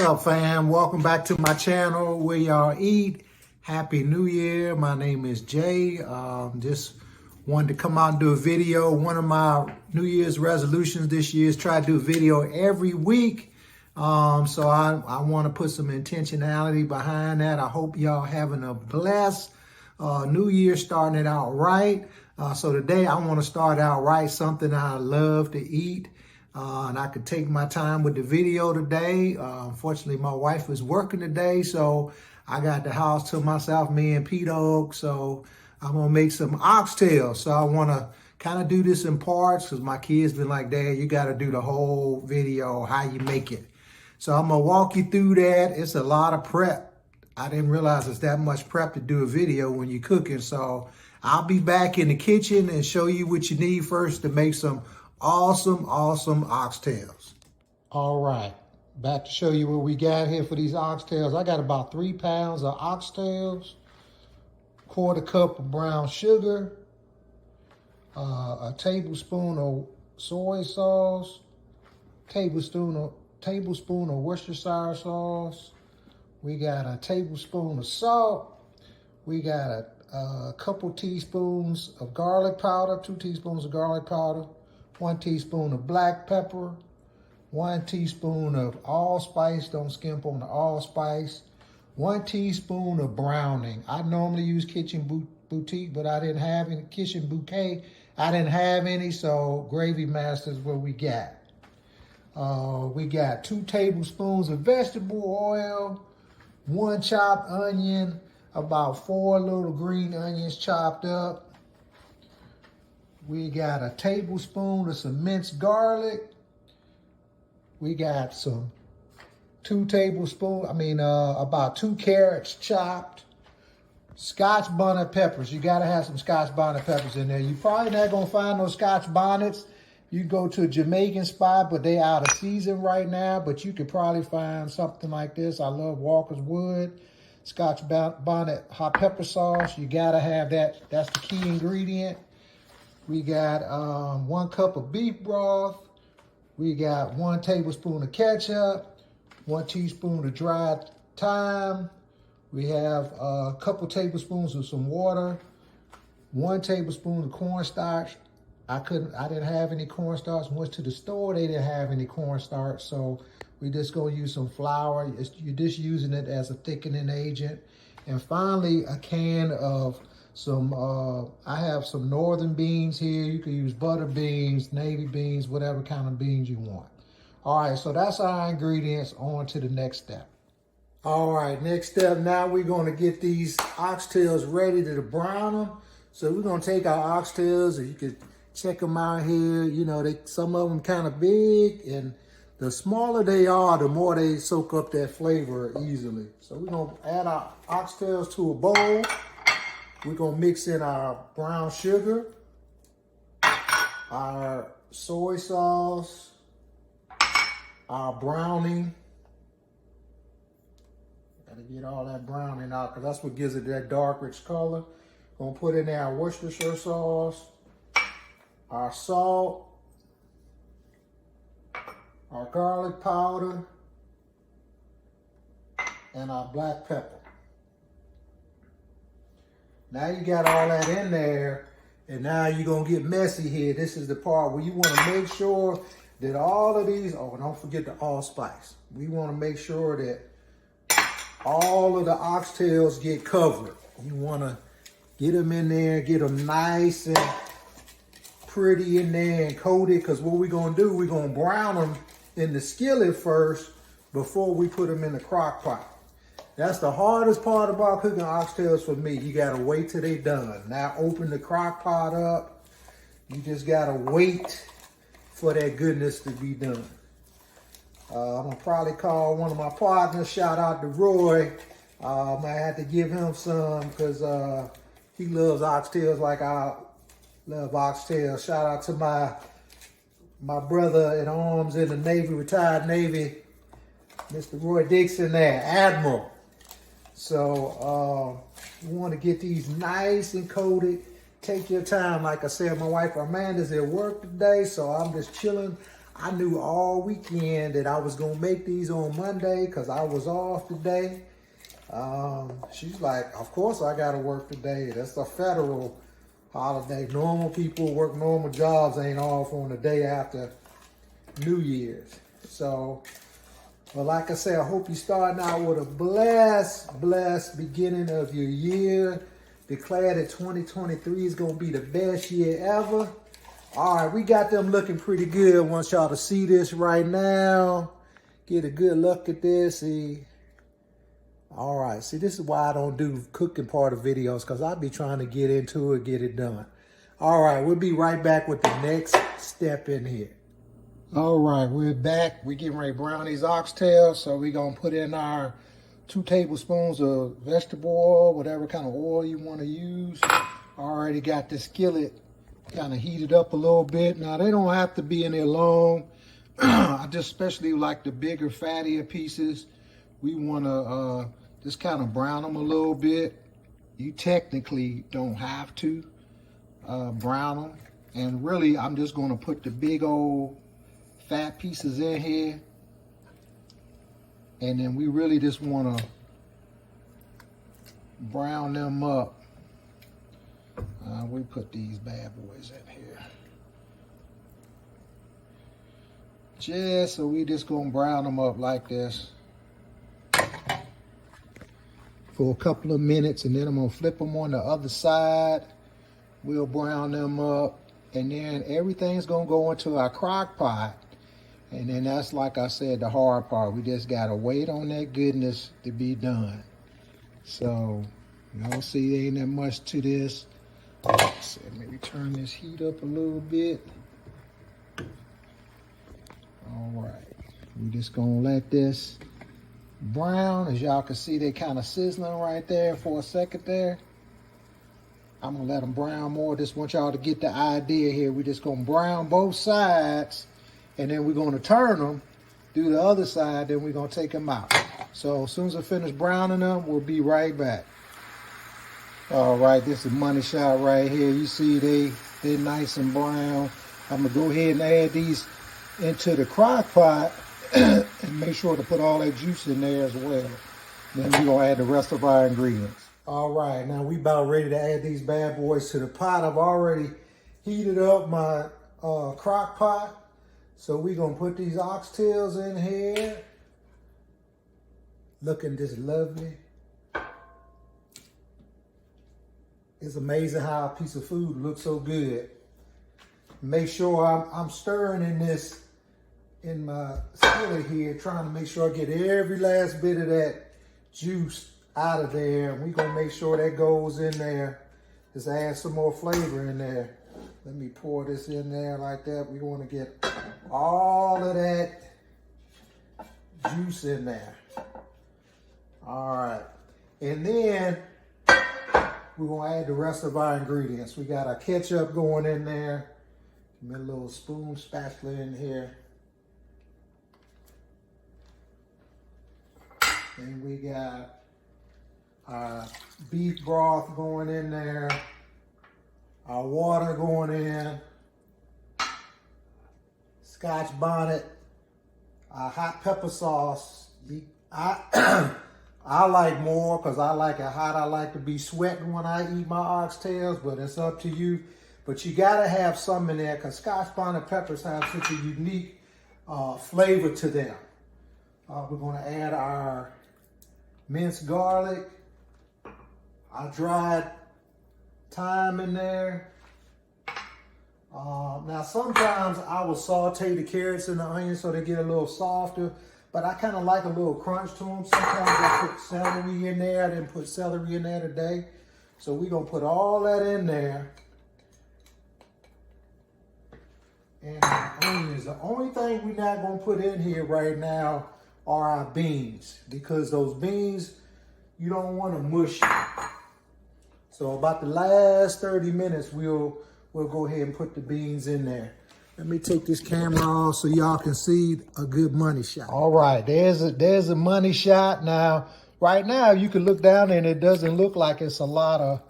up, fam? Welcome back to my channel where y'all eat. Happy New Year. My name is Jay. Just wanted to come out and do a video. One of my New Year's resolutions this year is try to do a video every week. So I want to put some intentionality behind that. I hope y'all having a blessed New Year, starting it out right. So today I want to start out right, something I love to eat. And I could take my time with the video today. Unfortunately, my wife is working today, so I got the house to myself, me and P-Dog. So I'm gonna make some oxtails. So I wanna kind of do this in parts because my kids been like, Dad, you gotta do the whole video, how you make it. So I'm gonna walk you through that. It's a lot of prep. I didn't realize it's that much prep to do a video when you're cooking. So I'll be back in the kitchen and show you what you need first to make some awesome oxtails. All right, back to show you what we got here for these oxtails. I got about 3 pounds of oxtails, 1/4 cup of brown sugar, a tablespoon of soy sauce, tablespoon of Worcestershire sauce. We got a tablespoon of salt. We got a couple teaspoons of garlic powder, 2 teaspoons of garlic powder, 1 teaspoon of black pepper, 1 teaspoon of allspice, don't skimp on the allspice, 1 teaspoon of browning. I normally use Kitchen Boutique, but I didn't have any, Kitchen Bouquet, I didn't have any, so Gravy Master is what we got. We got 2 tablespoons of vegetable oil, 1 chopped onion, about 4 little green onions chopped up. We got a tablespoon of some minced garlic. We got about 2 carrots chopped. Scotch bonnet peppers. You gotta have some Scotch bonnet peppers in there. You probably not gonna find those Scotch bonnets. You go to a Jamaican spot, but they out of season right now, but you could probably find something like this. I love Walker's Wood. Scotch bonnet hot pepper sauce. You gotta have that. That's the key ingredient. We got 1 cup of beef broth. We got 1 tablespoon of ketchup, 1 teaspoon of dried thyme. We have a couple tablespoons of some water, 1 tablespoon of cornstarch. I didn't have any cornstarch. Went to the store, they didn't have any cornstarch, so we just gonna use some flour. You're just using it as a thickening agent. And finally, a can of I have some northern beans here. You can use butter beans, navy beans, whatever kind of beans you want. All right, so that's our ingredients. On to the next step. All right, next step, now we're gonna get these oxtails ready to brown them. So we're gonna take our oxtails, and you can check them out here. You know, some of them kind of big, and the smaller they are, the more they soak up that flavor easily. So we're gonna add our oxtails to a bowl. We're gonna mix in our brown sugar, our soy sauce, our browning. Gotta get all that browning out because that's what gives it that dark, rich color. Gonna put in there our Worcestershire sauce, our salt, our garlic powder, and our black pepper. Now you got all that in there, and now you're gonna get messy here. This is the part where you wanna make sure that all of these, oh, don't forget the allspice. We wanna make sure that all of the oxtails get covered. You wanna get them in there, get them nice and pretty in there and coated, because what we're gonna do, we're gonna brown them in the skillet first before we put them in the crock pot. That's the hardest part about cooking oxtails for me. You gotta wait till they done. Now open the crock pot up. You just gotta wait for that goodness to be done. I'm gonna probably call one of my partners, shout out to Roy. I might have to give him some because he loves oxtails like I love oxtails. Shout out to my brother in arms in the Navy, retired Navy, Mr. Roy Dixon there, Admiral. So you want to get these nice and coated. Take your time. Like I said, my wife Amanda's at work today, so I'm just chilling I knew all weekend that I was gonna make these on Monday because I was off today. She's like, of course I gotta work today. That's a federal holiday. Normal people work normal jobs, ain't off on the day after New Year's. So, well, like I said, I hope you're starting out with a blessed beginning of your year. Declare that 2023 is gonna be the best year ever. All right, we got them looking pretty good. I want y'all to see this right now. Get a good look at this. See. All right, see, this is why I don't do cooking part of videos, because I be trying to get into it, get it done. All right, we'll be right back with the next step in here. All right, we're back. We're getting ready to brown these oxtails. So we're going to put in our 2 tablespoons of vegetable oil, whatever kind of oil you want to use. Already got the skillet kind of heated up a little bit. Now, they don't have to be in there long. I just especially like the bigger, fattier pieces. We want to just kind of brown them a little bit. You technically don't have to brown them. And really, I'm just going to put the big old fat pieces in here. And then we really just want to brown them up. We put these bad boys in here. Just so we just gonna brown them up like this for a couple of minutes, and then I'm gonna flip them on the other side. We'll brown them up, and then everything's gonna go into our crock pot. And then that's, like I said, the hard part. We just gotta wait on that goodness to be done. So, you know, see, ain't that much to this. So maybe turn this heat up a little bit. All right, we just gonna let this brown. As y'all can see, they kind of sizzling right there for a second there. I'm gonna let them brown more. Just want y'all to get the idea here. We just gonna brown both sides, and then we're gonna turn them, do the other side, then we're gonna take them out. So as soon as I finish browning them, we'll be right back. All right, this is money shot right here. You see they're nice and brown. I'm gonna go ahead and add these into the crock pot and make sure to put all that juice in there as well. Then we're gonna add the rest of our ingredients. All right, now we about ready to add these bad boys to the pot. I've already heated up my crock pot. So we're gonna put these oxtails in here. Looking just lovely. It's amazing how a piece of food looks so good. Make sure I'm stirring in my skillet here, trying to make sure I get every last bit of that juice out of there. And we're gonna make sure that goes in there. Just add some more flavor in there. Let me pour this in there like that. We want to get all of that juice in there. All right, and then we're gonna add the rest of our ingredients. We got our ketchup going in there. Give me a little spoon spatula in here. And we got our beef broth going in there. Our water going in. Scotch bonnet. Our hot pepper sauce. I like more because I like it hot. I like to be sweating when I eat my oxtails, but it's up to you. But you gotta have some in there because Scotch bonnet peppers have such a unique flavor to them. We're gonna add our minced garlic, our dried thyme in there. Now sometimes I will saute the carrots and the onions so they get a little softer. But I kind of like a little crunch to them. Sometimes I put celery in there. I didn't put celery in there today. So we're going to put all that in there. And onions. The only thing we're not going to put in here right now are our beans. Because those beans, you don't want to mush. So about the last 30 minutes, we'll go ahead and put the beans in there. Let me take this camera off so y'all can see a good money shot. All right, there's a money shot. Now, right now, you can look down and it doesn't look like it's a lot of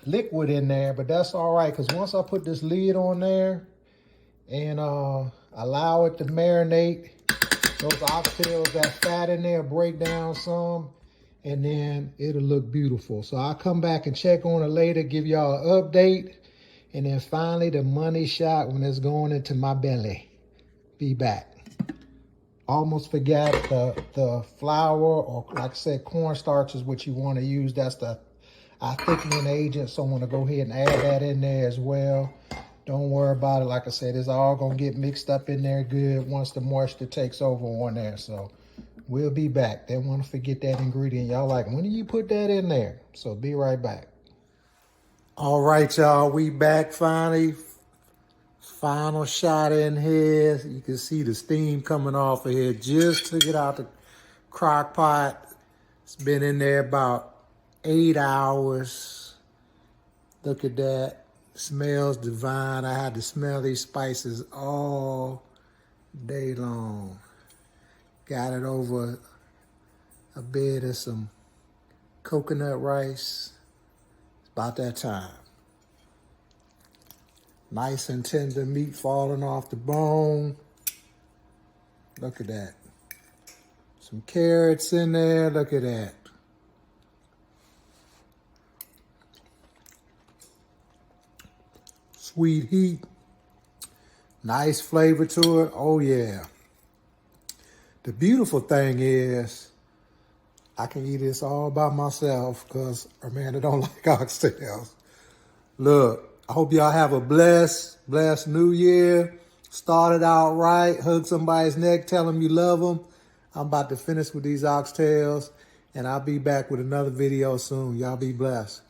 liquid in there, but that's all right, because once I put this lid on there, and allow it to marinate. Those oxtails, that fat in there, break down some, and then it'll look beautiful. So I'll come back and check on it later, give y'all an update, and then finally the money shot when it's going into my belly. Be back. Almost forgot the flour, or like I said, cornstarch is what you want to use. That's the thickening agent, so I want to go ahead and add that in there as well. Don't worry about it. Like I said, it's all going to get mixed up in there good once the moisture takes over on there. So we'll be back. Don't want to forget that ingredient. Y'all like, when do you put that in there? So be right back. All right, y'all. We back finally. Final shot in here. You can see the steam coming off of here. Just took it out the crock pot. It's been in there about 8 hours. Look at that. Smells divine. I had to smell these spices all day long. Got it over a bed of some coconut rice. It's about that time. Nice and tender meat falling off the bone. Look at that. Some carrots in there. Look at that. Sweet heat. Nice flavor to it. Oh, yeah. The beautiful thing is I can eat this all by myself because Amanda don't like oxtails. Look. I hope y'all have a blessed new year. Started out right. Hug somebody's neck. Tell them you love them. I'm about to finish with these oxtails. And I'll be back with another video soon. Y'all be blessed.